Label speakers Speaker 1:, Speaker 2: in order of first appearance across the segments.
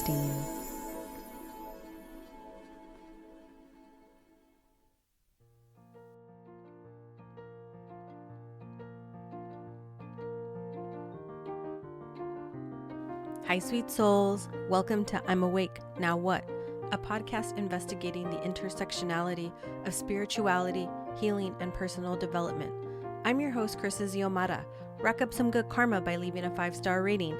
Speaker 1: Christine. Hi, sweet souls. Welcome to I'm Awake, Now What? A podcast investigating the intersectionality of spirituality, healing, and personal development. I'm your host, Krista Xiomara. Rack up some good karma by leaving a 5-star rating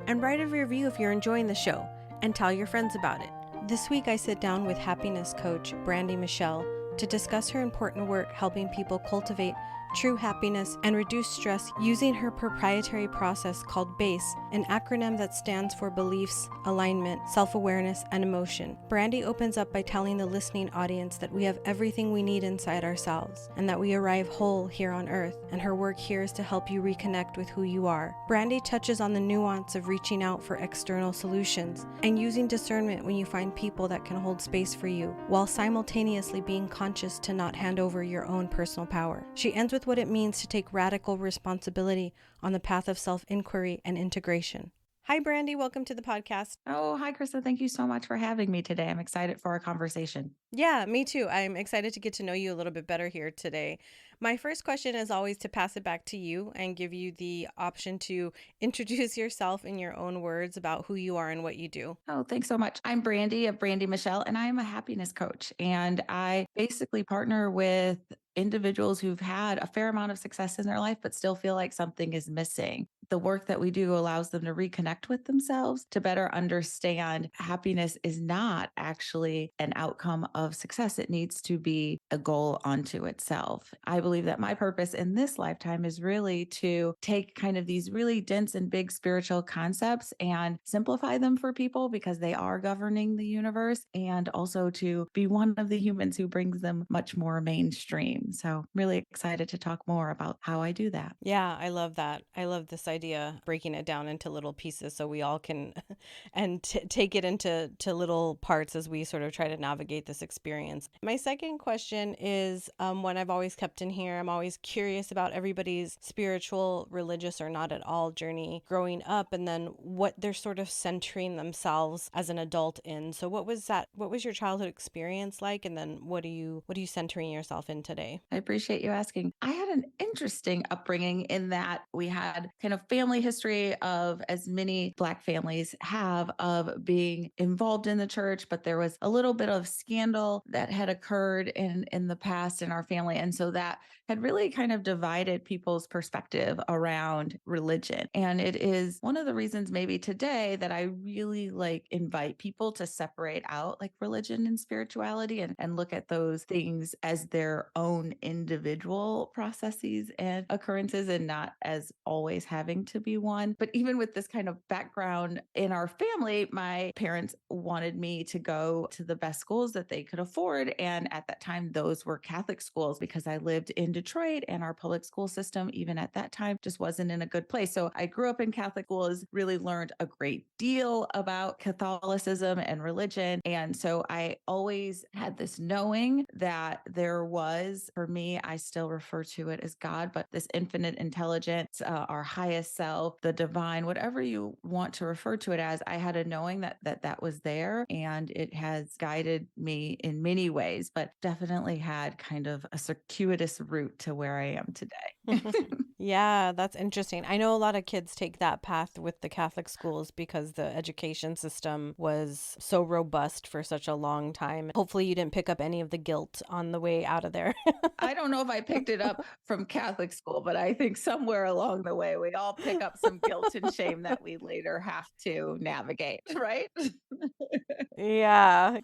Speaker 1: and write a review if you're enjoying the show and tell your friends about it. This week, I sit down with happiness coach Brandy Michelle to discuss her important work helping people cultivate true happiness and reduce stress using her proprietary process called BASE, an acronym that stands for beliefs, alignment, self-awareness, and emotion. Brandy opens up by telling the listening audience that we have everything we need inside ourselves and that we arrive whole here on earth, and her work here is to help you reconnect with who you are. Brandy touches on the nuance of reaching out for external solutions and using discernment when you find people that can hold space for you, while simultaneously being conscious to not hand over your own personal power. She ends with what it means to take radical responsibility on the path of self-inquiry and integration. Hi, Brandy. Welcome to the podcast.
Speaker 2: Oh, hi, Krista. Thank you so much for having me today. I'm excited for our conversation.
Speaker 1: Yeah, me too. I'm excited to get to know you a little bit better here today. My first question is always to pass it back to you and give you the option to introduce yourself in your own words about who you are and what you do.
Speaker 2: Oh, thanks so much. I'm Brandy of Brandy Michelle, and I am a happiness coach. And I basically partner with individuals who've had a fair amount of success in their life, but still feel like something is missing. The work that we do allows them to reconnect with themselves, to better understand happiness is not actually an outcome of success. It needs to be a goal unto itself. I believe that my purpose in this lifetime is really to take kind of these really dense and big spiritual concepts and simplify them for people because they are governing the universe, and also to be one of the humans who brings them much more mainstream. So really excited to talk more about how I do that.
Speaker 1: Yeah, I love that. I love this idea, breaking it down into little pieces so we all can and take it into little parts as we sort of try to navigate this experience. My second question is one I've always kept in here. I'm always curious about everybody's spiritual, religious, or not at all journey growing up, and then what they're sort of centering themselves as an adult in. So what was that? What was your childhood experience like? And then what are you centering yourself in today?
Speaker 2: I appreciate you asking. I had an interesting upbringing in that we had kind of family history of, as many Black families have, of being involved in the church, but there was a little bit of scandal that had occurred in the past in our family. And so that had really kind of divided people's perspective around religion. And it is one of the reasons maybe today that I really invite people to separate out like religion and spirituality and look at those things as their own individual processes and occurrences and not as always having to be one. But even with this kind of background in our family, my parents wanted me to go to the best schools that they could afford. And at that time, those were Catholic schools because I lived in Detroit and our public school system, even at that time, just wasn't in a good place. So I grew up in Catholic schools, really learned a great deal about Catholicism and religion. And so I always had this knowing that there was, for me, I still refer to it as God, but this infinite intelligence, our highest self, the divine, whatever you want to refer to it as, I had a knowing that was there, and it has guided me in many ways, but definitely had kind of a circuitous route to where I am today.
Speaker 1: Yeah, that's interesting. I know a lot of kids take that path with the Catholic schools because the education system was so robust for such a long time. Hopefully, you didn't pick up any of the guilt on the way out of there.
Speaker 2: I don't know if I picked it up from Catholic school, but I think somewhere along the way, we all pick up some guilt and shame that we later have to navigate, right?
Speaker 1: Yeah.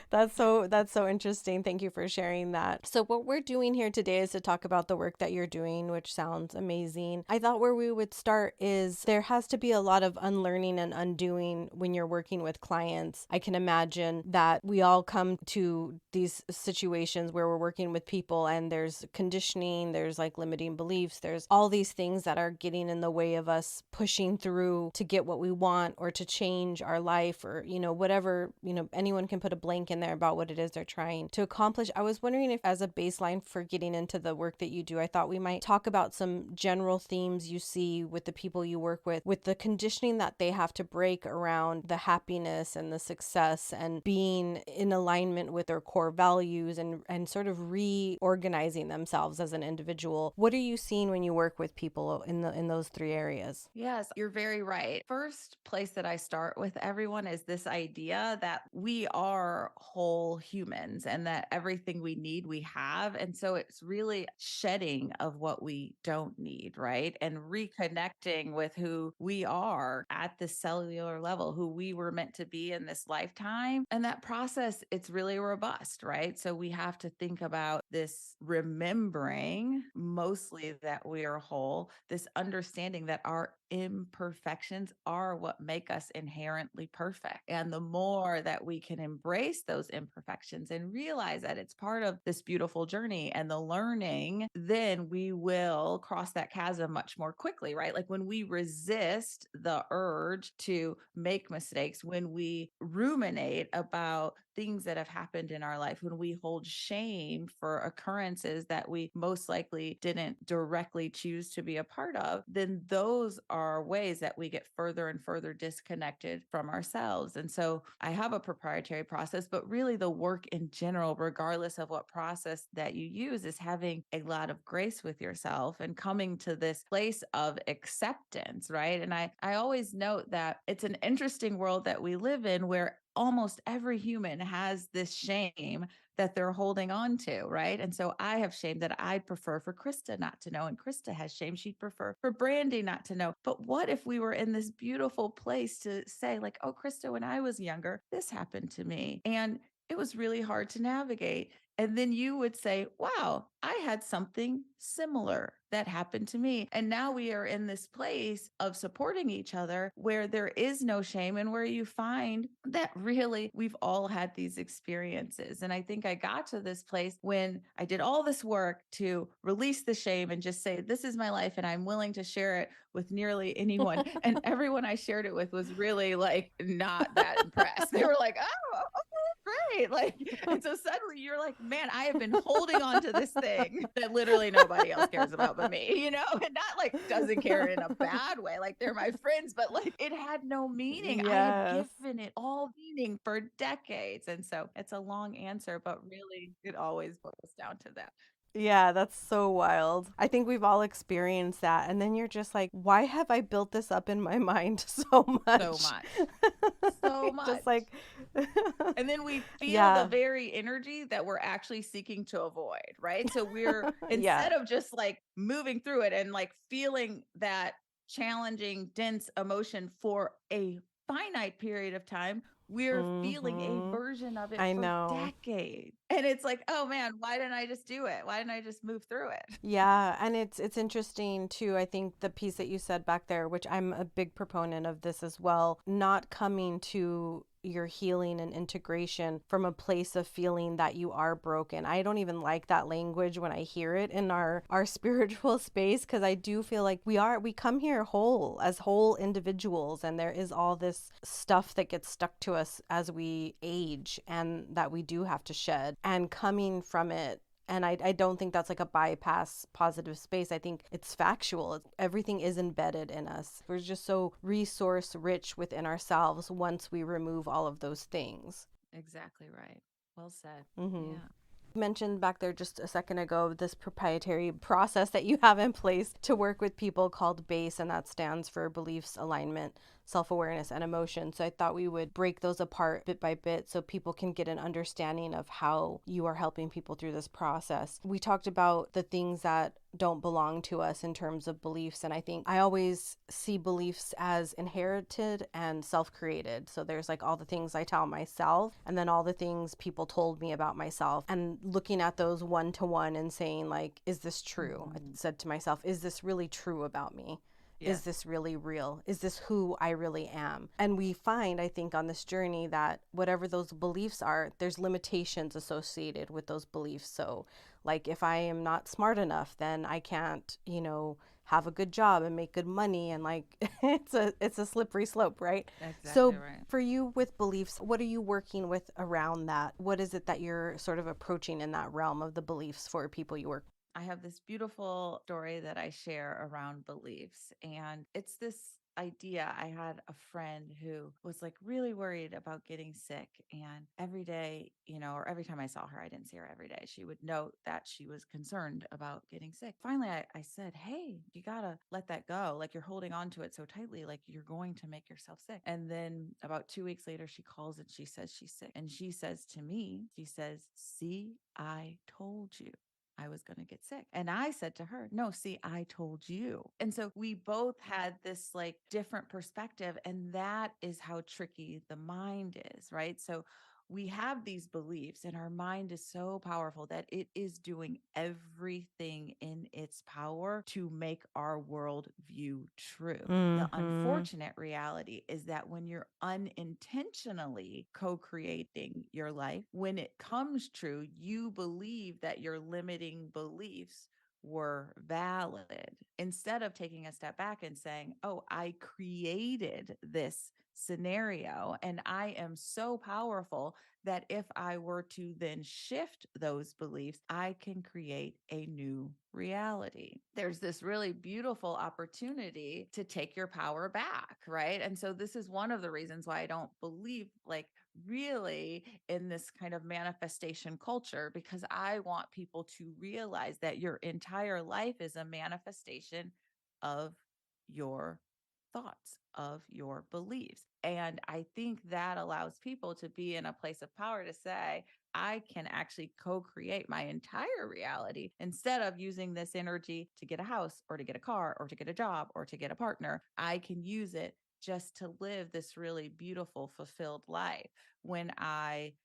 Speaker 1: That's so interesting. Thank you for sharing that. So what we're doing here today is to talk about the work that you're doing, which sounds amazing. I thought where we would start is there has to be a lot of unlearning and undoing when you're working with clients. I can imagine that we all come to these situations where we're working with people and there's conditioning, there's like limiting beliefs, there's all these things that are getting in the way of us pushing through to get what we want or to change our life, or whatever, anyone can put a blank in there about what it is they're trying to accomplish. I was wondering if, as a baseline for getting into the work that you do, I thought we might talk about some general themes you see with the people you work with the conditioning that they have to break around the happiness and the success and being in alignment with their core values and sort of reorganizing themselves as an individual. What are you seeing when you work with people in those three areas?
Speaker 2: Yes, you're very right. First place that I start with everyone is this idea that we are whole humans and that everything we need, we have. And so it's really shedding of what we don't need, right? And reconnecting with who we are at the cellular level, who we were meant to be in this lifetime. And that process, it's really robust, right? So we have to think about this remembering mostly that we are whole, this understanding that our imperfections are what make us inherently perfect. And the more that we can embrace those imperfections and realize that it's part of this beautiful journey and the learning, then we will cross that chasm much more quickly, right? Like when we resist the urge to make mistakes, when we ruminate about things that have happened in our life, when we hold shame for occurrences that we most likely didn't directly choose to be a part of, then those are ways that we get further and further disconnected from ourselves. And so I have a proprietary process, but really the work in general, regardless of what process that you use, is having a lot of grace with yourself and coming to this place of acceptance, right? And I always note that it's an interesting world that we live in where almost every human has this shame that they're holding on to, right? And so I have shame that I'd prefer for Krista not to know, and Krista has shame she'd prefer for Brandy not to know. But what if we were in this beautiful place to say, like, oh, Krista, when I was younger, this happened to me, and it was really hard to navigate. And then you would say, wow, I had something similar that happened to me. And now we are in this place of supporting each other where there is no shame and where you find that really we've all had these experiences. And I think I got to this place when I did all this work to release the shame and just say, this is my life and I'm willing to share it with nearly anyone. And everyone I shared it with was really like not that impressed. They were like, oh, great. Like, and so suddenly you're like, man, I have been holding on to this thing that literally nobody else cares about but me, and not like doesn't care in a bad way. Like they're my friends, but like it had no meaning. I had
Speaker 1: Yes.
Speaker 2: given it all meaning for decades. And so it's a long answer, but really it always boils down to that.
Speaker 1: Yeah, that's so wild. I think we've all experienced that. And then you're just like, why have I built this up in my mind so much?
Speaker 2: So much. So much.
Speaker 1: Just like,
Speaker 2: and then we feel
Speaker 1: yeah.
Speaker 2: the very energy that we're actually seeking to avoid, right? So we're
Speaker 1: Yeah.
Speaker 2: instead of just like moving through it and like feeling that challenging, dense emotion for a finite period of time, we're feeling a version of it
Speaker 1: I
Speaker 2: for
Speaker 1: know.
Speaker 2: decades. And it's like, oh man, why didn't I just do it? Why didn't I just move through it?
Speaker 1: Yeah, and it's interesting too. I think the piece that you said back there, which I'm a big proponent of this as well, not coming to your healing and integration from a place of feeling that you are broken. I don't even like that language when I hear it in our spiritual space, because I do feel like we come here whole as whole individuals, and there is all this stuff that gets stuck to us as we age and that we do have to shed, and coming from it. And I don't think that's like a bypass positive space. I think it's factual. Everything is embedded in us. We're just so resource rich within ourselves once we remove all of those things.
Speaker 2: Exactly right. Well said.
Speaker 1: Mm-hmm.
Speaker 2: Yeah.
Speaker 1: Mentioned back there just a second ago this proprietary process that you have in place to work with people called BASE, and that stands for beliefs, alignment, self-awareness, and emotion. So I thought we would break those apart bit by bit so people can get an understanding of how you are helping people through this process. We talked about the things that don't belong to us in terms of beliefs, and I think I always see beliefs as inherited and self-created. So there's like all the things I tell myself and then all the things people told me about myself, and looking at those one to one and saying like, is this true? I said to myself, is this really true about me? Is this really real? Is this who I really am? And we find, I think, on this journey that whatever those beliefs are, there's limitations associated with those beliefs. So like if I am not smart enough, then I can't, have a good job and make good money, and like it's a slippery slope, right?
Speaker 2: Exactly
Speaker 1: so
Speaker 2: right.
Speaker 1: For you with beliefs, what are you working with around that? What is it that you're sort of approaching in that realm of the beliefs for people you work?
Speaker 2: I have this beautiful story that I share around beliefs. And it's this idea. I had a friend who was like really worried about getting sick. And every day, or every time I saw her, I didn't see her every day. She would note that she was concerned about getting sick. Finally, I said, "Hey, you got to let that go. Like you're holding on to it so tightly, like you're going to make yourself sick." And then about 2 weeks later, she calls and she says she's sick. And she says to me, she says, "See, I told you I was going to get sick." And I said to her, "No, see, I told you." And so we both had this like different perspective. And that is how tricky the mind is, right? So we have these beliefs, and our mind is so powerful that it is doing everything in its power to make our world view true. The unfortunate reality is that when you're unintentionally co creating your life, when it comes true, you believe that your limiting beliefs were valid instead of taking a step back and saying, "Oh, I created this scenario and I am so powerful that if I were to then shift those beliefs, I can create a new reality." There's this really beautiful opportunity to take your power back, right? And so this is one of the reasons why I don't believe like really in this kind of manifestation culture, because I want people to realize that your entire life is a manifestation of your thoughts, of your beliefs. And I think that allows people to be in a place of power to say, "I can actually co create my entire reality instead of using this energy to get a house or to get a car or to get a job or to get a partner. I can use it just to live this really beautiful, fulfilled life when I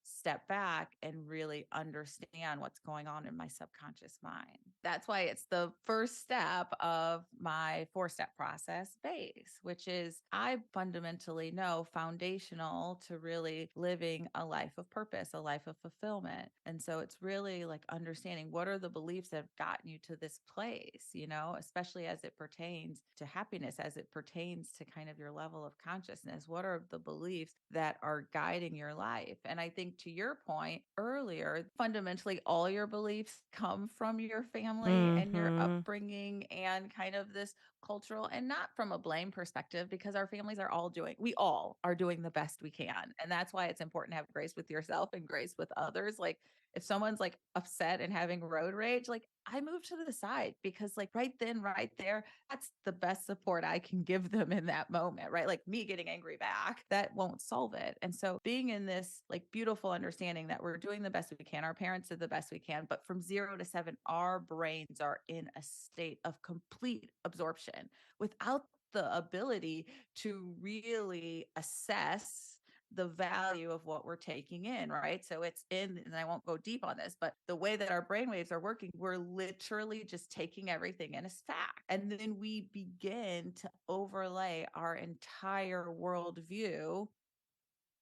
Speaker 2: step back and really understand what's going on in my subconscious mind." That's why it's the first step of my 4-step process base, which is I fundamentally know foundational to really living a life of purpose, a life of fulfillment. And so it's really like understanding what are the beliefs that have gotten you to this place, especially as it pertains to happiness, as it pertains to kind of your level of consciousness. What are the beliefs that are guiding your life? And I think to your point earlier, fundamentally, all your beliefs come from your family and your upbringing and kind of this cultural, and not from a blame perspective, because our families are we all are doing the best we can. And that's why it's important to have grace with yourself and grace with others. Like if someone's like upset and having road rage, like I move to the side, because like right then, right there, that's the best support I can give them in that moment, right? Like me getting angry back, that won't solve it. And so being in this like beautiful understanding that we're doing the best we can, our parents did the best we can, but from 0 to 7, our brains are in a state of complete absorption without the ability to really assess the value of what we're taking in, right? So it's in, and I won't go deep on this, but the way that our brainwaves are working, we're literally just taking everything in as fact. And then we begin to overlay our entire worldview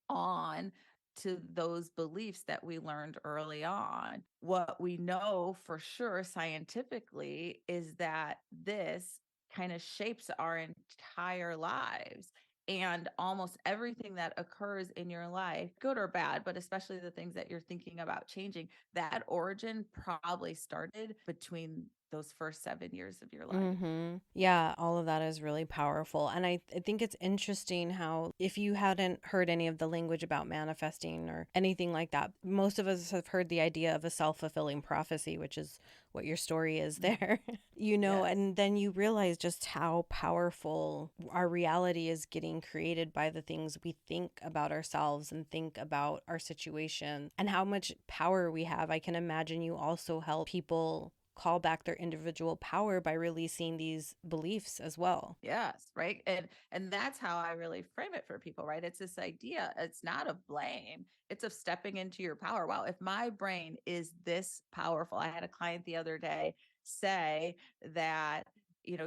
Speaker 2: on to those beliefs that we learned early on. What we know for sure scientifically is that this kind of shapes our entire lives. And almost everything that occurs in your life, good or bad, but especially the things that you're thinking about changing, that origin probably started between those first 7 years of your life.
Speaker 1: Yeah, all of that is really powerful. And I think it's interesting how, if you hadn't heard any of the language about manifesting or anything like that, most of us have heard the idea of a self-fulfilling prophecy, which is what your story is there,
Speaker 2: Yes.
Speaker 1: and then you realize just how powerful our reality is getting created by the things we think about ourselves and think about our situation, and how much power we have. I can imagine you also help people call back their individual power by releasing these beliefs as well.
Speaker 2: Yes, right. And that's how I really frame it for people, right? It's this idea, it's not of blame, it's of stepping into your power. Wow, if my brain is this powerful. I had a client the other day say that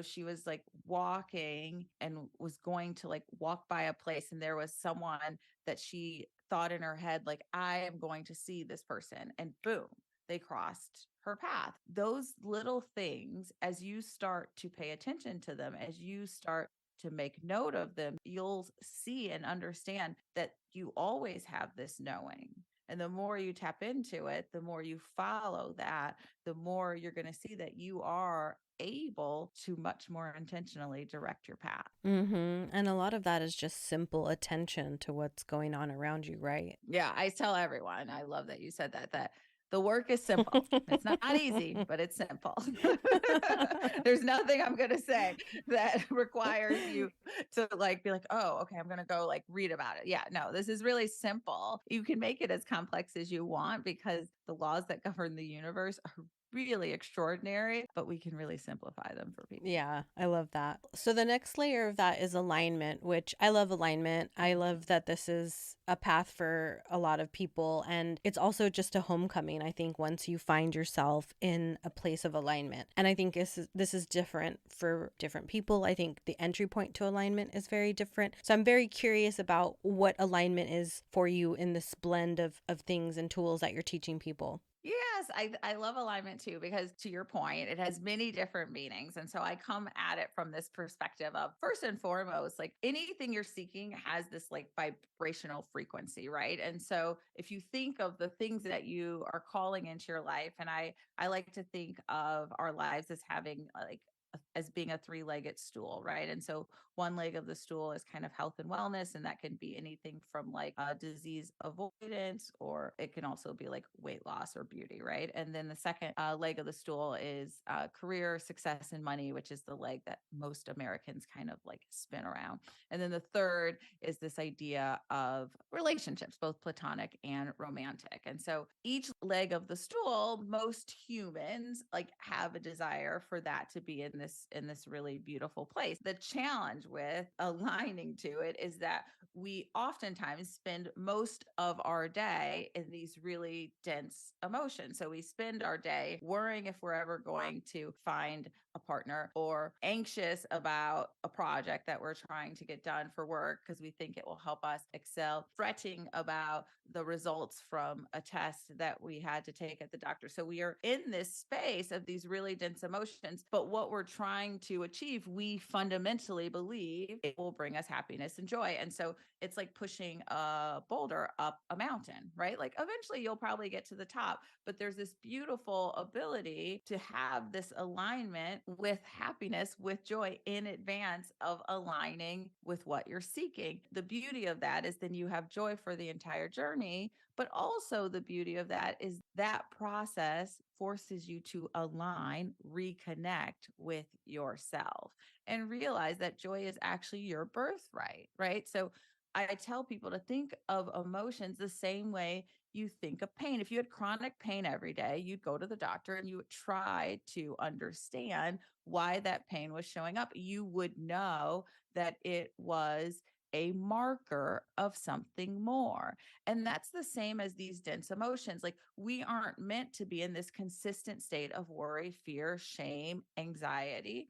Speaker 2: she was like walking and was going to like walk by a place, and there was someone that she thought in her head like, I am going to see this person, and boom, they crossed her path. Those little things, as you start to pay attention to them, as you start to make note of them, you'll see and understand that you always have this knowing. And the more you tap into it, the more you follow that, the more you're going to see that you are able to much more intentionally direct your path.
Speaker 1: And a lot of that is just simple attention to what's going on around you, right?
Speaker 2: Yeah, I tell everyone, I love that you said that the work is simple. It's not easy, but it's simple. There's nothing I'm going to say that requires you to like be like, oh, okay, I'm going to go like read about it. Yeah, no, this is really simple. You can make it as complex as you want because the laws that govern the universe are really extraordinary, but we can really simplify them for people.
Speaker 1: Yeah, I love that. So the next layer of that is alignment, which I love alignment. I love that this is a path for a lot of people. And it's also just a homecoming, I think, once you find yourself in a place of alignment. And I think this is different for different people. I think the entry point to alignment is very different. So I'm very curious about what alignment is for you in this blend of things and tools that you're teaching people.
Speaker 2: Yes, I love alignment too, because to your point, it has many different meanings. And so I come at it from this perspective of first and foremost, like anything you're seeking has this like vibrational frequency, right? And so if you think of the things that you are calling into your life, and I like to think of our lives as having like as being a three-legged stool, right? And so one leg of the stool is kind of health and wellness, and that can be anything from like disease avoidance, or it can also be like weight loss or beauty, right? And then the second leg of the stool is career success and money, which is the leg that most Americans kind of like spin around. And then the third is this idea of relationships, both platonic and romantic. And so each leg of the stool, most humans like have a desire for that to be in this really beautiful place. The challenge with aligning to it is that we oftentimes spend most of our day in these really dense emotions. So we spend our day worrying if we're ever going to find a partner, or anxious about a project that we're trying to get done for work because we think it will help us excel, fretting about the results from a test that we had to take at the doctor. So we are in this space of these really dense emotions, but what we're trying to achieve, we fundamentally believe it will bring us happiness and joy. And so it's like pushing a boulder up a mountain, right? Like eventually you'll probably get to the top, but there's this beautiful ability to have this alignment with happiness, with joy in advance of aligning with what you're seeking. The beauty of that is then you have joy for the entire journey, but also the beauty of that is that process forces you to align, reconnect with yourself, and realize that joy is actually your birthright, right? So I tell people to think of emotions the same way you think of pain. If you had chronic pain every day, you'd go to the doctor and you would try to understand why that pain was showing up. You would know that it was a marker of something more. And that's the same as these dense emotions. Like we aren't meant to be in this consistent state of worry, fear, shame, anxiety.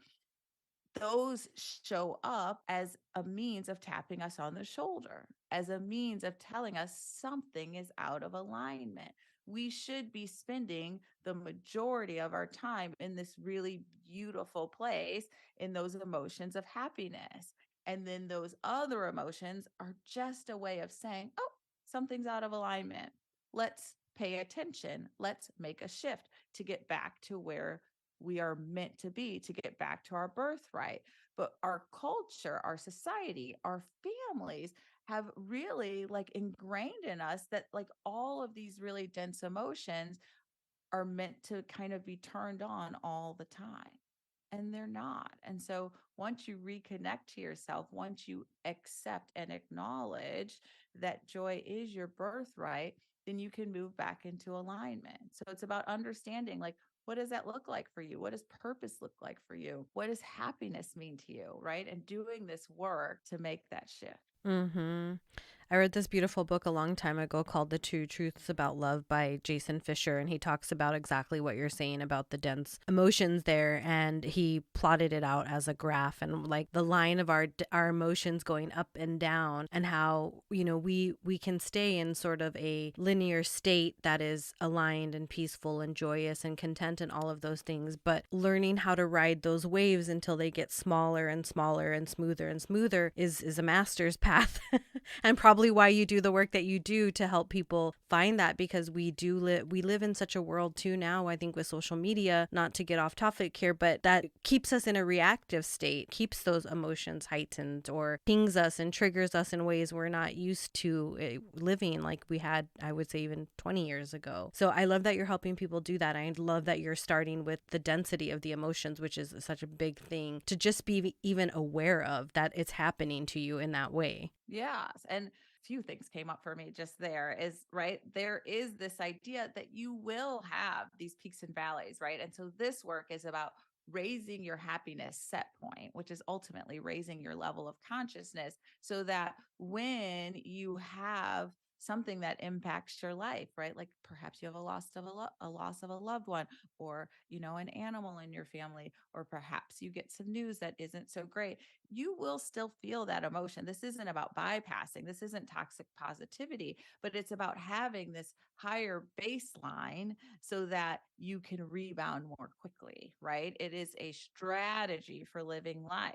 Speaker 2: Those show up as a means of tapping us on the shoulder, as a means of telling us something is out of alignment. We should be spending the majority of our time in this really beautiful place, in those emotions of happiness. And then those other emotions are just a way of saying, oh, something's out of alignment. Let's pay attention. Let's make a shift to get back to where we are meant to be, to get back to our birthright. But our culture, our society, our families have really like ingrained in us that like all of these really dense emotions are meant to kind of be turned on all the time. And they're not. And so once you reconnect to yourself, once you accept and acknowledge that joy is your birthright, then you can move back into alignment. So it's about understanding like, what does that look like for you? What does purpose look like for you? What does happiness mean to you? Right. And doing this work to make that shift.
Speaker 1: I read this beautiful book a long time ago called The Two Truths About Love by Jason Fisher, and he talks about exactly what you're saying about the dense emotions there, and he plotted it out as a graph and like the line of our emotions going up and down, and how, you know, we can stay in sort of a linear state that is aligned and peaceful and joyous and content and all of those things, but learning how to ride those waves until they get smaller and smoother and smoother is a master's path and probably probably why you do the work that you do, to help people find that, because we live in such a world too now, I think, with social media, not to get off topic here, but that keeps us in a reactive state, keeps those emotions heightened, or pings us and triggers us in ways we're not used to living like we had, I would say, even 20 years ago. So I love that you're helping people do that. I love that you're starting with the density of the emotions, which is such a big thing to just be even aware of, that it's happening to you in that way.
Speaker 2: Yes. And a few things came up for me just there is right. There is this idea that you will have these peaks and valleys, right? And so this work is about raising your happiness set point, which is ultimately raising your level of consciousness so that when you have something that impacts your life, right? Like perhaps you have a loss of a loved one, or an animal in your family, or perhaps you get some news that isn't so great. You will still feel that emotion. This isn't about bypassing. This isn't toxic positivity, but it's about having this higher baseline so that you can rebound more quickly, right? It is a strategy for living life.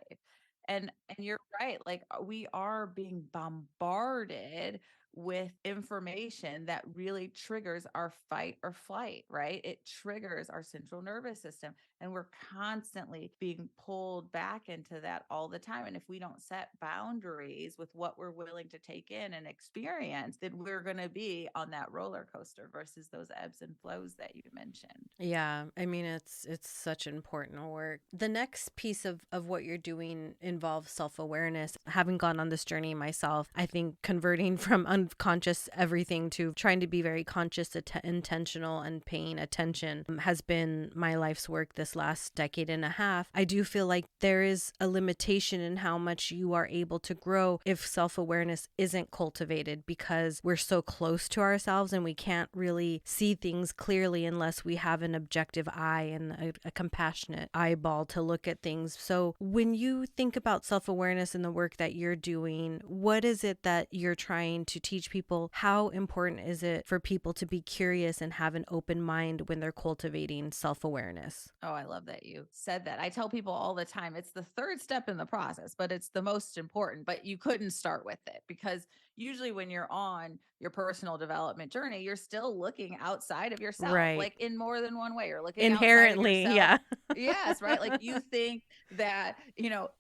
Speaker 2: And you're right, like we are being bombarded with information that really triggers our fight or flight, right? It triggers our central nervous system. And we're constantly being pulled back into that all the time. And if we don't set boundaries with what we're willing to take in and experience, then we're going to be on that roller coaster versus those ebbs and flows that you mentioned.
Speaker 1: Yeah, I mean, it's such important work. The next piece of what you're doing involves self-awareness. Having gone on this journey myself, I think converting from unconscious everything to trying to be very conscious, intentional, and paying attention has been my life's work this last decade and a half. I do feel like there is a limitation in how much you are able to grow if self-awareness isn't cultivated, because we're so close to ourselves and we can't really see things clearly unless we have an objective eye and a compassionate eyeball to look at things. So when you think about self-awareness and the work that you're doing, what is it that you're trying to teach people? How important is it for people to be curious and have an open mind when they're cultivating self-awareness?
Speaker 2: Oh, I love that you said that. I tell people all the time it's the third step in the process, but it's the most important. But you couldn't start with it because usually when you're on your personal development journey, you're still looking outside of yourself,
Speaker 1: Right.
Speaker 2: like in more than one way. You're looking outside of
Speaker 1: Inherently,
Speaker 2: yourself.
Speaker 1: yeah.
Speaker 2: Yes, right. Like you think that,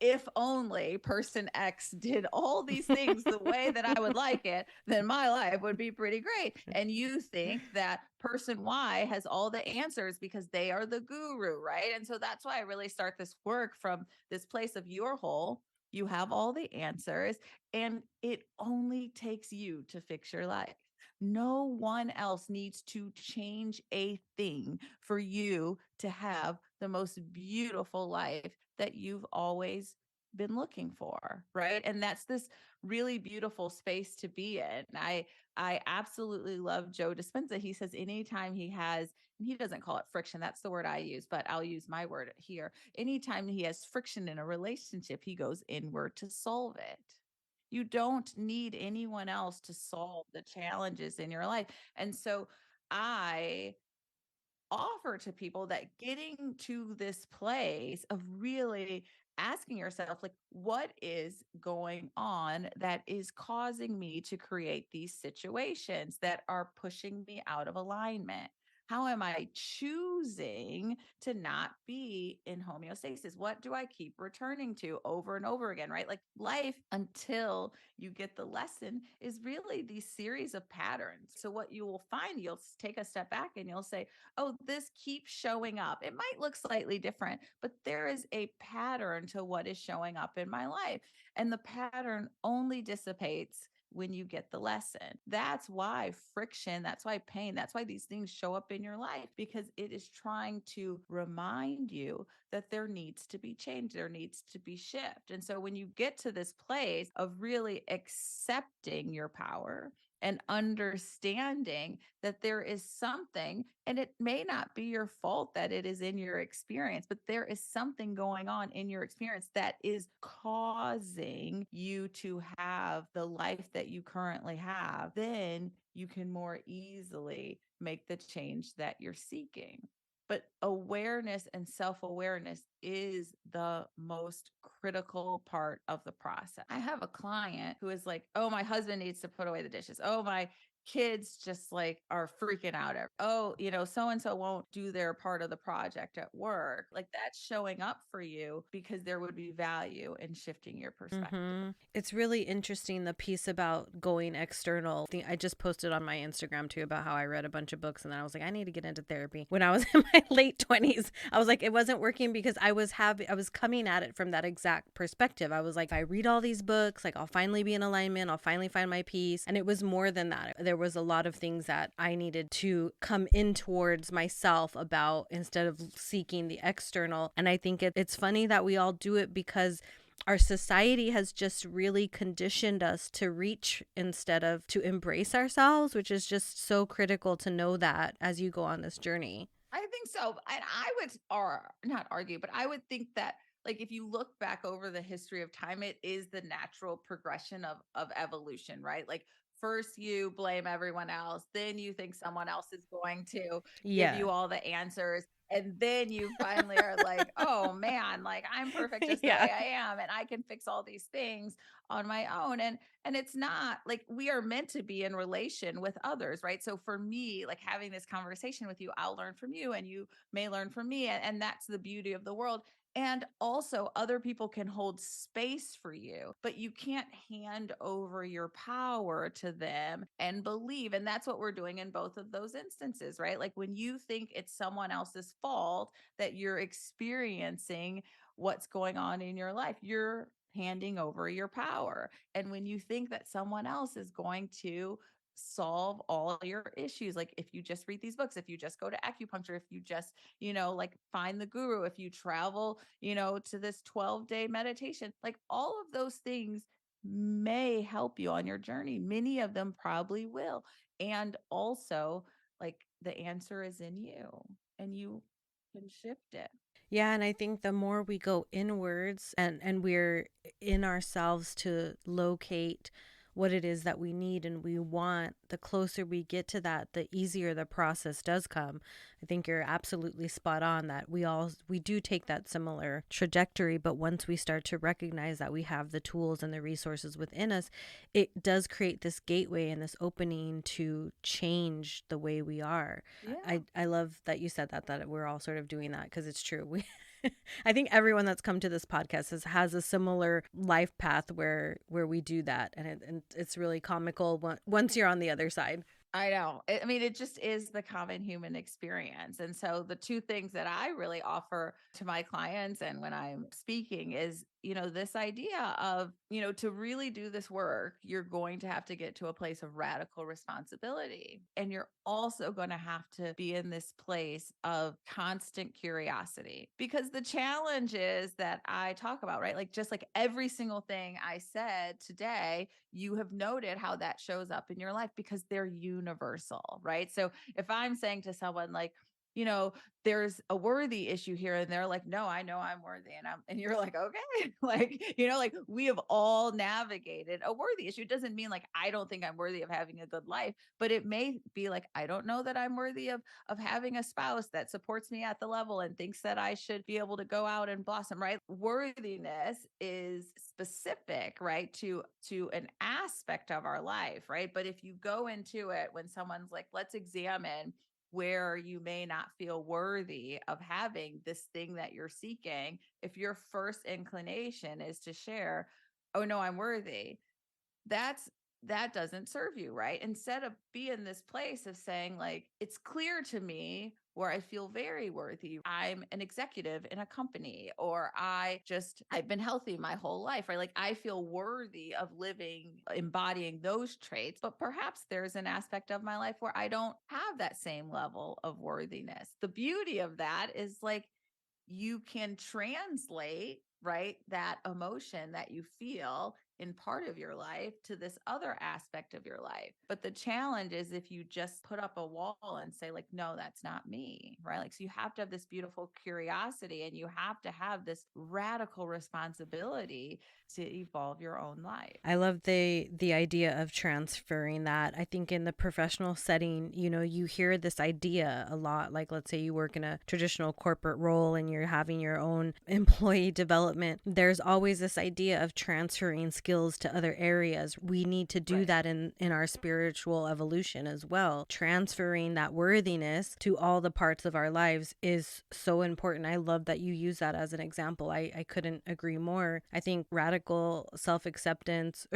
Speaker 2: if only person X did all these things the way that I would like it, then my life would be pretty great. And you think that person Y has all the answers because they are the guru, right? And so that's why I really start this work from this place of your whole. You have all the answers, and it only takes you to fix your life. No one else needs to change a thing for you to have the most beautiful life that you've always been looking for, right? And that's this really beautiful space to be in. I absolutely love Joe Dispenza. He says anytime he has, and he doesn't call it friction, that's the word I use, but I'll use my word here. Anytime he has friction in a relationship, he goes inward to solve it. You don't need anyone else to solve the challenges in your life. And so I offer to people that getting to this place of really asking yourself, like, what is going on that is causing me to create these situations that are pushing me out of alignment? How am I choosing to not be in homeostasis? What do I keep returning to over and over again, right? Like life, until you get the lesson, is really these series of patterns. So, what you will find, you'll take a step back and you'll say, oh, this keeps showing up. It might look slightly different, but there is a pattern to what is showing up in my life. And the pattern only dissipates when you get the lesson. That's why friction, that's why pain, that's why these things show up in your life, because it is trying to remind you that there needs to be change, there needs to be shift. And so when you get to this place of really accepting your power and understanding that there is something, and it may not be your fault that it is in your experience, but there is something going on in your experience that is causing you to have the life that you currently have, then you can more easily make the change that you're seeking. But awareness and self awareness is the most critical part of the process. I have a client who is like, oh, my husband needs to put away the dishes. Oh, my kids just like are freaking out. Oh, so and so won't do their part of the project at work. Like that's showing up for you because there would be value in shifting your perspective.
Speaker 1: It's really interesting the piece about going external. I just posted on my Instagram too about how I read a bunch of books and then I was like, I need to get into therapy. When I was in my late 20s, I was like, it wasn't working because I was coming at it from that exact perspective. I was like, I read all these books, like I'll finally be in alignment, I'll finally find my peace. And it was more than that. There was a lot of things that I needed to come in towards myself about instead of seeking the external. And I think it's funny that we all do it because our society has just really conditioned us to reach instead of to embrace ourselves, which is just so critical to know that as you go on this journey.
Speaker 2: I think so. And I would or not argue, but I would think that like if you look back over the history of time, it is the natural progression of evolution, right? Like first you blame everyone else, then you think someone else is going to give
Speaker 1: Yeah.
Speaker 2: you all the answers. And then you finally are like, oh man, like I'm perfect just the
Speaker 1: Yeah.
Speaker 2: way I am, and I can fix all these things on my own. And it's not like we are meant to be in relation with others, right? So for me, like having this conversation with you, I'll learn from you and you may learn from me. And that's the beauty of the world. And also, other people can hold space for you, but you can't hand over your power to them and believe. And that's what we're doing in both of those instances, right? Like when you think it's someone else's fault that you're experiencing what's going on in your life, you're handing over your power. And when you think that someone else is going to solve all your issues, like if you just read these books, if you just go to acupuncture, if you just, like find the guru, if you travel, to this 12-day meditation, like all of those things may help you on your journey. Many of them probably will. And also, like the answer is in you and you can shift it.
Speaker 1: Yeah, and I think the more we go inwards and we're in ourselves to locate what it is that we need and we want, the closer we get to that, the easier the process does come. I think you're absolutely spot on that we do take that similar trajectory, but once we start to recognize that we have the tools and the resources within us, it does create this gateway and this opening to change the way we are.
Speaker 2: Yeah.
Speaker 1: I love that you said that we're all sort of doing that because it's true. We I think everyone that's come to this podcast has a similar life path where we do that, and it's really comical once you're on the other side.
Speaker 2: I know. I mean, it just is the common human experience. And so the two things that I really offer to my clients and when I'm speaking is, this idea of, to really do this work, you're going to have to get to a place of radical responsibility. And you're also going to have to be in this place of constant curiosity because the challenges that I talk about, right? Like just like every single thing I said today, you have noted how that shows up in your life because they're universal, right? So if I'm saying to someone like, you know, there's a worthy issue here, and they're like, no, I know I'm worthy. And you're like, okay, like, like we have all navigated a worthy issue. It doesn't mean like, I don't think I'm worthy of having a good life, but it may be like, I don't know that I'm worthy of having a spouse that supports me at the level and thinks that I should be able to go out and blossom, right? Worthiness is specific, right, to an aspect of our life, right? But if you go into it when someone's like, let's examine where you may not feel worthy of having this thing that you're seeking, if your first inclination is to share, oh no, I'm worthy, that's that doesn't serve you, right? Instead of be in this place of saying like, it's clear to me where I feel very worthy. I'm an executive in a company, or I've been healthy my whole life, right? Like I feel worthy of living, embodying those traits, but perhaps there's an aspect of my life where I don't have that same level of worthiness. The beauty of that is like, you can translate, right, that emotion that you feel in part of your life to this other aspect of your life. But the challenge is if you just put up a wall and say, like, no, that's not me, right? Like, so you have to have this beautiful curiosity and you have to have this radical responsibility to evolve your own life.
Speaker 1: I love the idea of transferring that. I think in the professional setting, you hear this idea a lot. Like, let's say you work in a traditional corporate role and you're having your own employee development. There's always this idea of transferring skills to other areas. We need to do that in our spiritual evolution as well. Transferring that worthiness to all the parts of our lives is so important. I love that you use that as an example. I couldn't agree more. I think radical self-acceptance,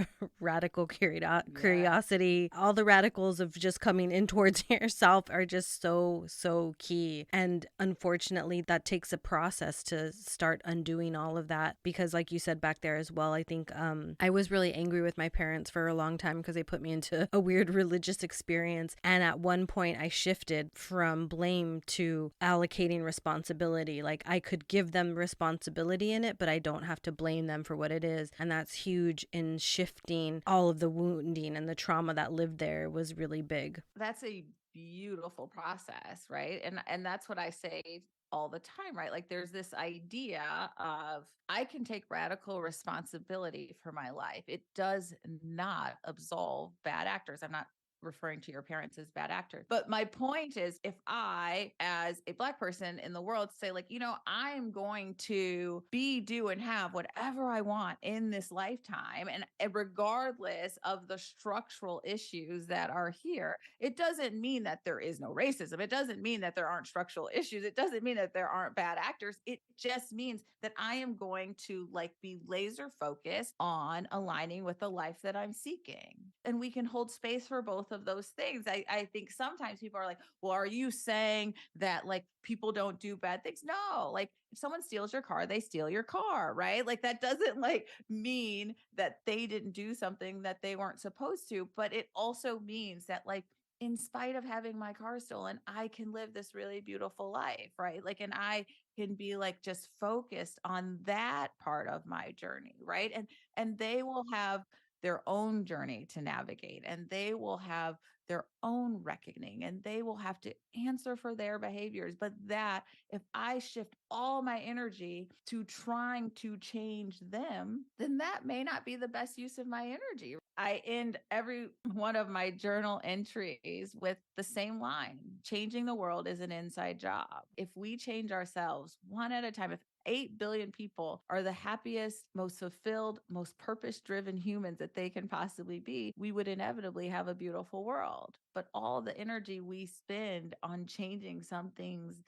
Speaker 1: radical curiosity, all the radicals of just coming in towards yourself are just so key. And unfortunately, that takes a process to start undoing all of that, because like you said back there as well, I think I was really angry with my parents for a long time because they put me into a weird religious experience. And at one point I shifted from blame to allocating responsibility. Like, I could give them responsibility in it, but I don't have to blame them for what it is. And that's huge in shifting all of the wounding and the trauma that lived there was really big.
Speaker 2: That's a beautiful process, right? And that's what I say all the time, right? Like, there's this idea of I can take radical responsibility for my life. It does not absolve bad actors. I'm not referring to your parents as bad actors. But my point is, if I, as a Black person in the world, say, like, I'm going to be, do, and have whatever I want in this lifetime, and regardless of the structural issues that are here, it doesn't mean that there is no racism. It doesn't mean that there aren't structural issues. It doesn't mean that there aren't bad actors. It just means that I am going to, like, be laser focused on aligning with the life that I'm seeking. And we can hold space for both of those things. I think sometimes people are like, well, are you saying that, like, people don't do bad things? No, like, if someone steals your car, they steal your car, right? Like, that doesn't, like, mean that they didn't do something that they weren't supposed to, but it also means that, like, in spite of having my car stolen, I can live this really beautiful life, right? Like, and I can be, like, just focused on that part of my journey, right? And they will have their own journey to navigate, and they will have their own reckoning, and they will have to answer for their behaviors. But that, if I shift all my energy to trying to change them, then that may not be the best use of my energy. I end every one of my journal entries with the same line: changing the world is an inside job. If we change ourselves one at a time, if 8 billion people are the happiest, most fulfilled, most purpose driven humans that they can possibly be, we would inevitably have a beautiful world. But all the energy we spend on changing some things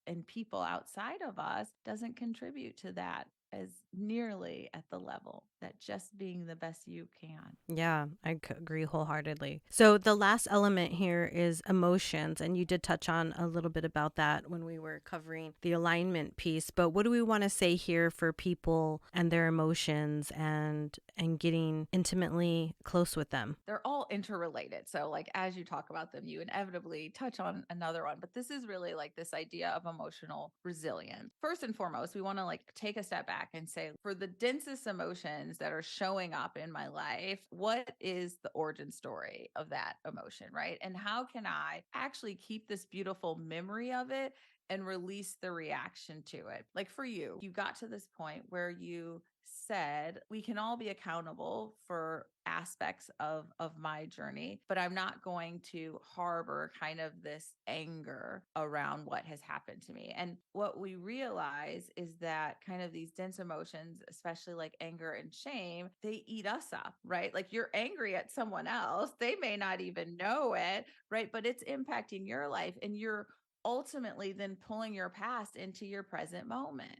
Speaker 2: and people outside of us doesn't contribute to that as nearly at the level that just being the best you can.
Speaker 1: Yeah, I agree wholeheartedly. So the last element here is emotions, and you did touch on a little bit about that when we were covering the alignment piece. But what do we want to say here for people and their emotions and getting intimately close with them?
Speaker 2: They're all interrelated. So, like, as you talk about them, you inevitably touch on another one. But this is really like this idea of emotional resilience. First and foremost, we want to, like, take a step back and say, for the densest emotions that are showing up in my life, what is the origin story of that emotion, right? And how can I actually keep this beautiful memory of it and release the reaction to it? Like, for you got to this point where you said, we can all be accountable for aspects of my journey, but I'm not going to harbor kind of this anger around what has happened to me. And what we realize is that kind of these dense emotions, especially like anger and shame, they eat us up, right? Like, you're angry at someone else, they may not even know it, right? But it's impacting your life, and you're ultimately then pulling your past into your present moment,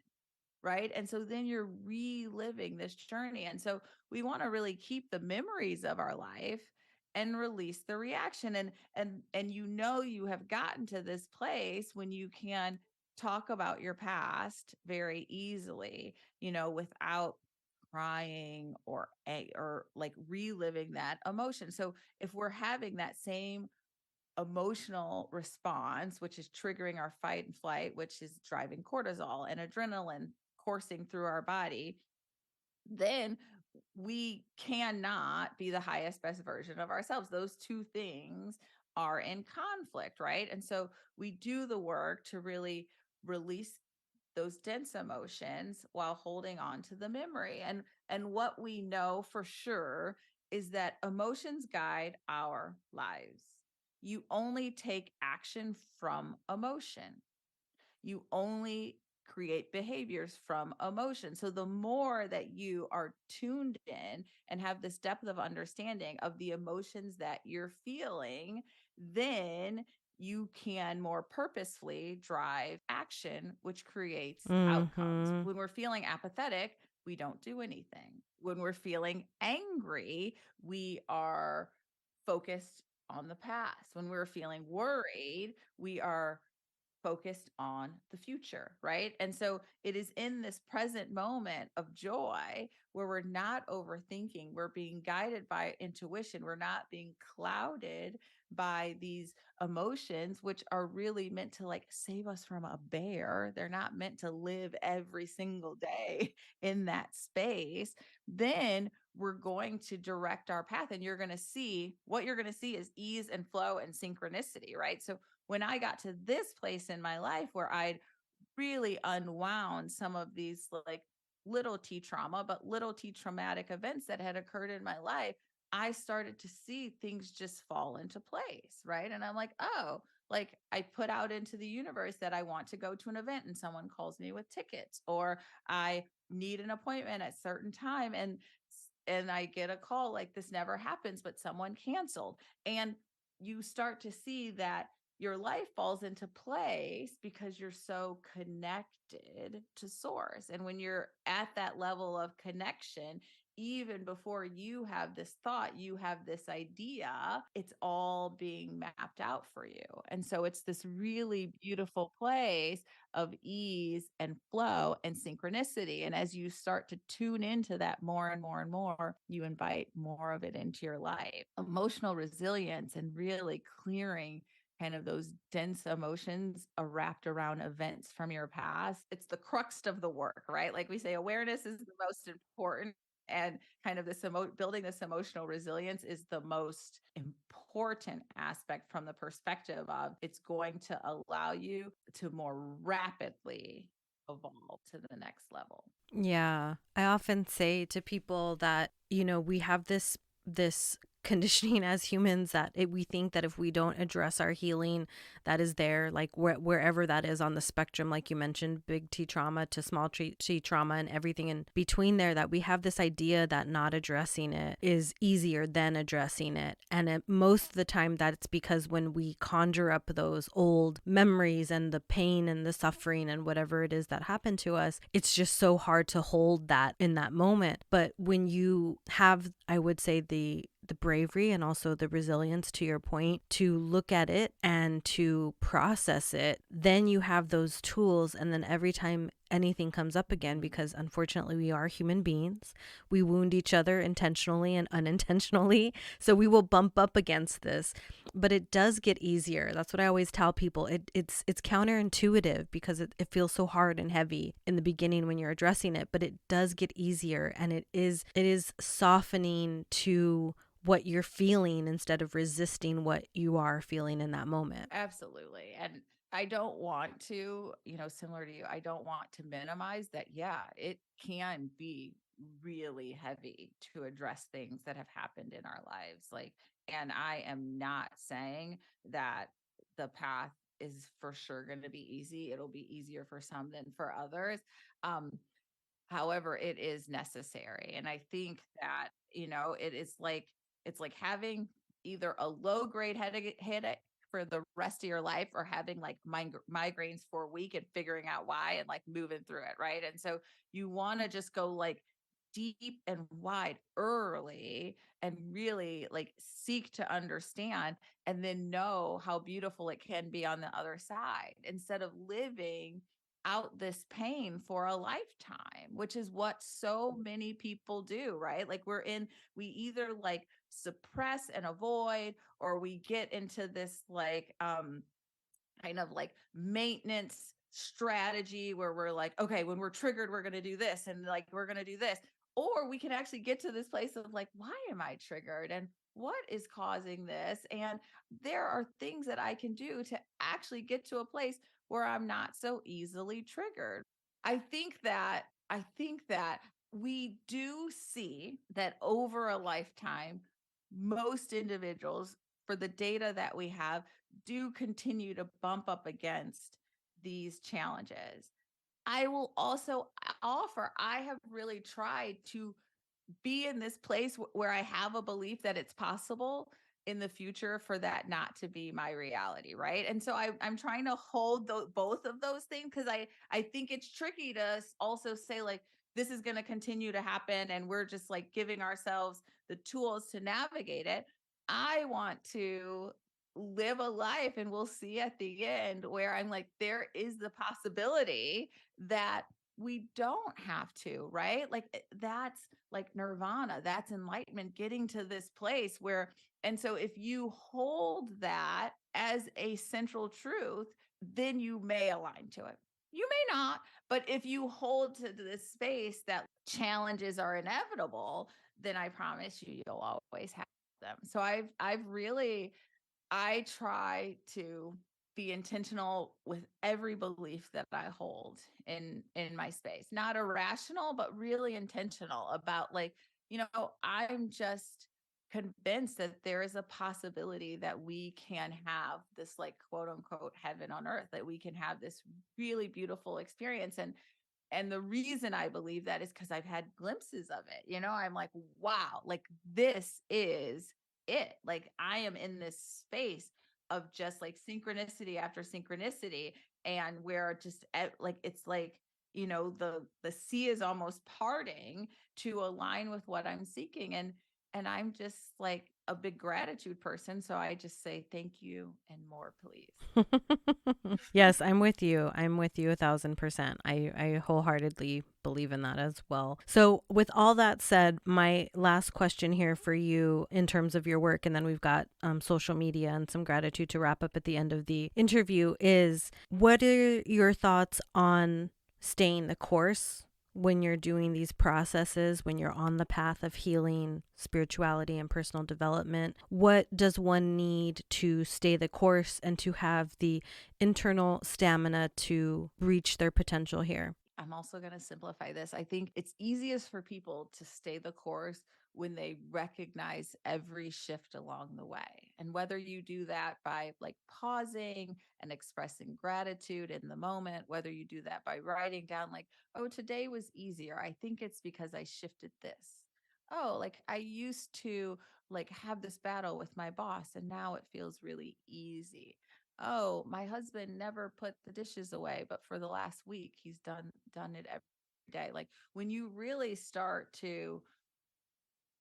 Speaker 2: right? And so then you're reliving this journey. And so we want to really keep the memories of our life and release the reaction. And you have gotten to this place when you can talk about your past very easily, without crying or like reliving that emotion. So if we're having that same emotional response, which is triggering our fight and flight, which is driving cortisol and adrenaline coursing through our body, then we cannot be the highest, best version of ourselves. Those two things are in conflict, right? And so we do the work to really release those dense emotions while holding on to the memory. And what we know for sure is that emotions guide our lives. You only take action from emotion. You only create behaviors from emotion. So the more that you are tuned in and have this depth of understanding of the emotions that you're feeling, then you can more purposefully drive action, which creates outcomes.
Speaker 1: Mm-hmm.
Speaker 2: When we're feeling apathetic, we don't do anything. When we're feeling angry, we are focused on the past. When we're feeling worried, we are focused on the future, right? And so it is in this present moment of joy where we're not overthinking, we're being guided by intuition, we're not being clouded by these emotions, which are really meant to like save us from a bear. They're not meant to live every single day in that space. Then we're going to direct our path, and you're going to see what you're going to see is ease and flow and synchronicity, right? So when I got to this place in my life where I'd really unwound some of these like little t trauma, but little t traumatic events that had occurred in my life, I started to see things just fall into place. Right. And I'm like, oh, like I put out into the universe that I want to go to an event and someone calls me with tickets, or I need an appointment at certain time and I get a call like this never happens, but someone canceled. And you start to see that your life falls into place because you're so connected to source. And when you're at that level of connection, even before you have this thought, you have this idea, it's all being mapped out for you. And so it's this really beautiful place of ease and flow and synchronicity. And as you start to tune into that more and more and more, you invite more of it into your life. Emotional resilience and really clearing kind of those dense emotions are wrapped around events from your past. It's the crux of the work, right? Like we say, awareness is the most important. And kind of building this emotional resilience is the most important aspect from the perspective of it's going to allow you to more rapidly evolve to the next level.
Speaker 1: Yeah. I often say to people that, we have this conditioning as humans that we think that if we don't address our healing that is there, like wherever that is on the spectrum, like you mentioned, big T trauma to small T trauma and everything in between there, that we have this idea that not addressing it is easier than addressing it. And most of the time that's because when we conjure up those old memories and the pain and the suffering and whatever it is that happened to us, it's just so hard to hold that in that moment. But when you have, I would say, the bravery and also the resilience, to your point, to look at it and to process it, then you have those tools. And then every time anything comes up again, because unfortunately we are human beings, we wound each other intentionally and unintentionally, so we will bump up against this, but it does get easier. That's what I always tell people. It's counterintuitive because it feels so hard and heavy in the beginning when you're addressing it, but it does get easier, and it is softening to what you're feeling instead of resisting what you are feeling in that moment.
Speaker 2: Absolutely. And I don't want to, similar to you, I don't want to minimize that. Yeah, it can be really heavy to address things that have happened in our lives. Like, and I am not saying that the path is for sure going to be easy. It'll be easier for some than for others. Um, However, it is necessary. And I think that, it's like having either a low grade headache for the rest of your life, or having like migraines for a week and figuring out why and like moving through it. Right. And so you want to just go like deep and wide early and really like seek to understand, and then know how beautiful it can be on the other side, instead of living out this pain for a lifetime, which is what so many people do, right? Like we either like suppress and avoid, or we get into this like kind of like maintenance strategy where we're like, okay, when we're triggered, we're going to do this, and like we're going to do this. Or we can actually get to this place of like, why am I triggered? And what is causing this? And there are things that I can do to actually get to a place where I'm not so easily triggered. I think that we do see that over a lifetime, most individuals, for the data that we have, do continue to bump up against these challenges. I will also offer, I have really tried to be in this place where I have a belief that it's possible in the future for that not to be my reality, right? And so I'm trying to hold both of those things, because I think it's tricky to also say like this is going to continue to happen and we're just like giving ourselves the tools to navigate it. I want to live a life, and we'll see at the end, where I'm like, there is the possibility that we don't have to, right? Like that's like nirvana, that's enlightenment, getting to this place where, and so if you hold that as a central truth, then you may align to it. You may not, but if you hold to this space that challenges are inevitable, then I promise you, you'll always have them. So I've really, I try to be intentional with every belief that I hold in my space. Not irrational, but really intentional about like, I'm just convinced that there is a possibility that we can have this like quote unquote heaven on earth, that we can have this really beautiful experience. And the reason I believe that is because I've had glimpses of it. I'm like, wow, like this is it. Like I am in this space of just like synchronicity after synchronicity, and where just like it's like, the sea is almost parting to align with what I'm seeking. And I'm just like a big gratitude person. So I just say thank you and more, please.
Speaker 1: Yes, I'm with you. I'm with you 1,000%. I wholeheartedly believe in that as well. So, with all that said, my last question here for you in terms of your work, and then we've got social media and some gratitude to wrap up at the end of the interview, is what are your thoughts on staying the course when you're doing these processes, when you're on the path of healing, spirituality, and personal development? What does one need to stay the course and to have the internal stamina to reach their potential here?
Speaker 2: I'm also going to simplify this. I think it's easiest for people to stay the course when they recognize every shift along the way. And whether you do that by like pausing and expressing gratitude in the moment, whether you do that by writing down like, oh, today was easier. I think it's because I shifted this. Oh, like I used to like have this battle with my boss and now it feels really easy. Oh, my husband never put the dishes away, but for the last week he's done it every day. Like when you really start to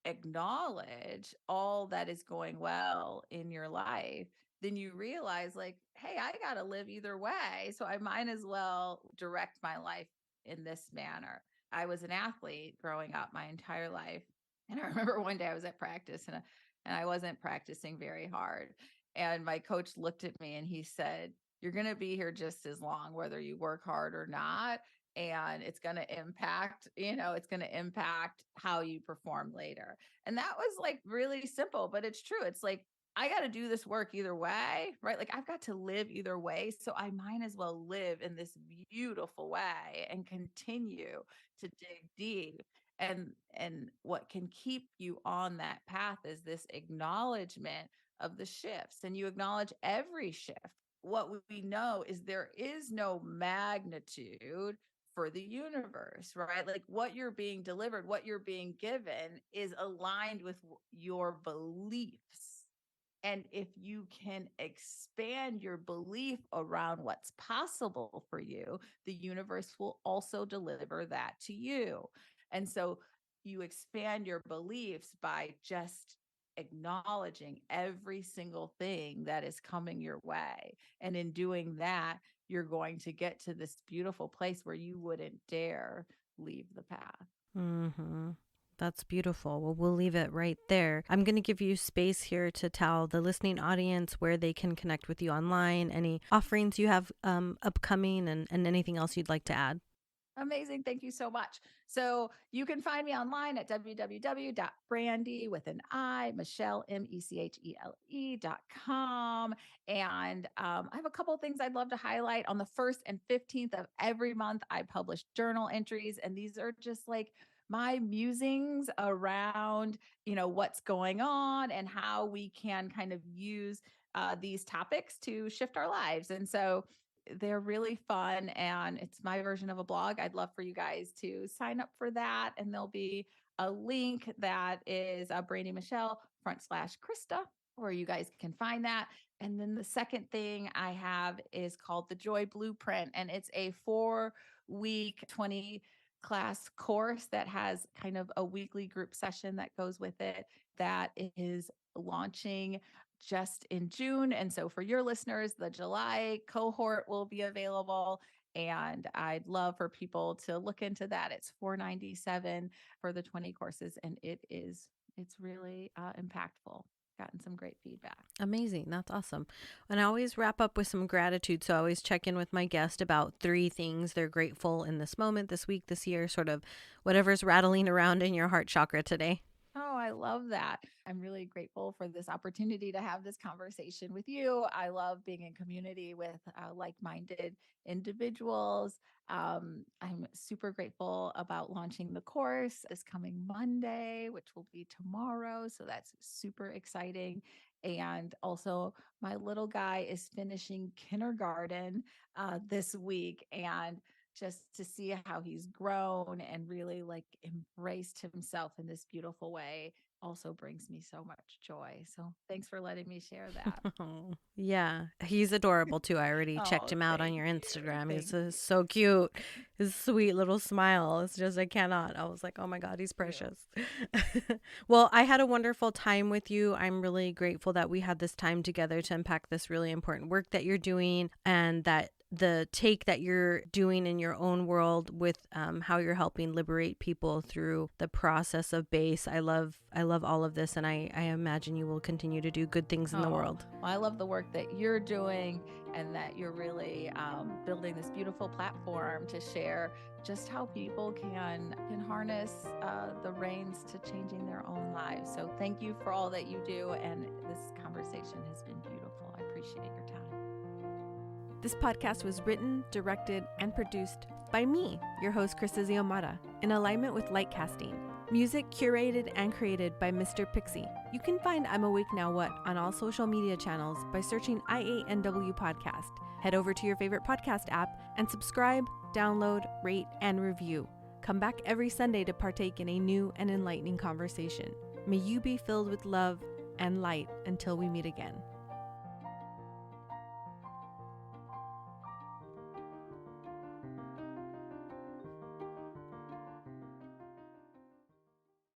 Speaker 2: acknowledge all that is going well in your life, then you realize like, hey, I got to live either way. So I might as well direct my life in this manner. I was an athlete growing up my entire life. And I remember one day I was at practice, and I wasn't practicing very hard. And my coach looked at me and he said, you're going to be here just as long, whether you work hard or not. And it's going to impact, it's going to impact how you perform later. And that was like really simple, but it's true. It's like, I got to do this work either way, right? Like I've got to live either way. So I might as well live in this beautiful way and continue to dig deep. And what can keep you on that path is this acknowledgement of the shifts, and you acknowledge every shift. What we know is there is no magnitude for the universe, right? Like what you're being delivered, what you're being given is aligned with your beliefs. And if you can expand your belief around what's possible for you, the universe will also deliver that to you. And so you expand your beliefs by just acknowledging every single thing that is coming your way. And in doing that, you're going to get to this beautiful place where you wouldn't dare leave the path.
Speaker 1: Mm-hmm. That's beautiful. Well, we'll leave it right there. I'm going to give you space here to tell the listening audience where they can connect with you online, any offerings you have upcoming, and anything else you'd like to add.
Speaker 2: Amazing. Thank you so much. So you can find me online at www.brandy with an I, Michelle, MECHELE.com. And I have a couple of things I'd love to highlight. On the 1st and 15th of every month, I publish journal entries. And these are just like my musings around, what's going on and how we can kind of use these topics to shift our lives. And so they're really fun and it's my version of a blog. I'd love for you guys to sign up for that. And there'll be a link that is Brandy Michelle /Krista, where you guys can find that. And then the second thing I have is called the Joy Blueprint. And it's a 4-week, 20 class course that has kind of a weekly group session that goes with it that is launching just in June. And so for your listeners, the July cohort will be available. And I'd love for people to look into that. It's $497 for the 20 courses. And it's really impactful. Gotten some great feedback.
Speaker 1: Amazing. That's awesome. And I always wrap up with some gratitude. So I always check in with my guest about 3 things they're grateful in this moment, this week, this year, sort of whatever's rattling around in your heart chakra today.
Speaker 2: Oh, I love that. I'm really grateful for this opportunity to have this conversation with you. I love being in community with like-minded individuals. I'm super grateful about launching the course this coming Monday, which will be tomorrow. So that's super exciting. And also, my little guy is finishing kindergarten this week. And just to see how he's grown and really like embraced himself in this beautiful way also brings me so much joy. So thanks for letting me share that.
Speaker 1: Oh, yeah. He's adorable too. I already checked him out on your Instagram. He's so cute. His sweet little smile. It's just, I cannot. I was like, oh my God, he's precious. Well, I had a wonderful time with you. I'm really grateful that we had this time together to unpack this really important work that you're doing and that the take that you're doing in your own world with how you're helping liberate people through the process of base. I love all of this, and I imagine you will continue to do good things in the world.
Speaker 2: Well, I love the work that you're doing and that you're really building this beautiful platform to share just how people can harness the reins to changing their own lives. So thank you for all that you do, and this conversation has been beautiful. I appreciate your time.
Speaker 1: This podcast was written, directed, and produced by me, your host, Krista Xiomara, in alignment with light casting. Music curated and created by Mr. Pixie. You can find I'm Awake Now What on all social media channels by searching IANW Podcast. Head over to your favorite podcast app and subscribe, download, rate, and review. Come back every Sunday to partake in a new and enlightening conversation. May you be filled with love and light until we meet again.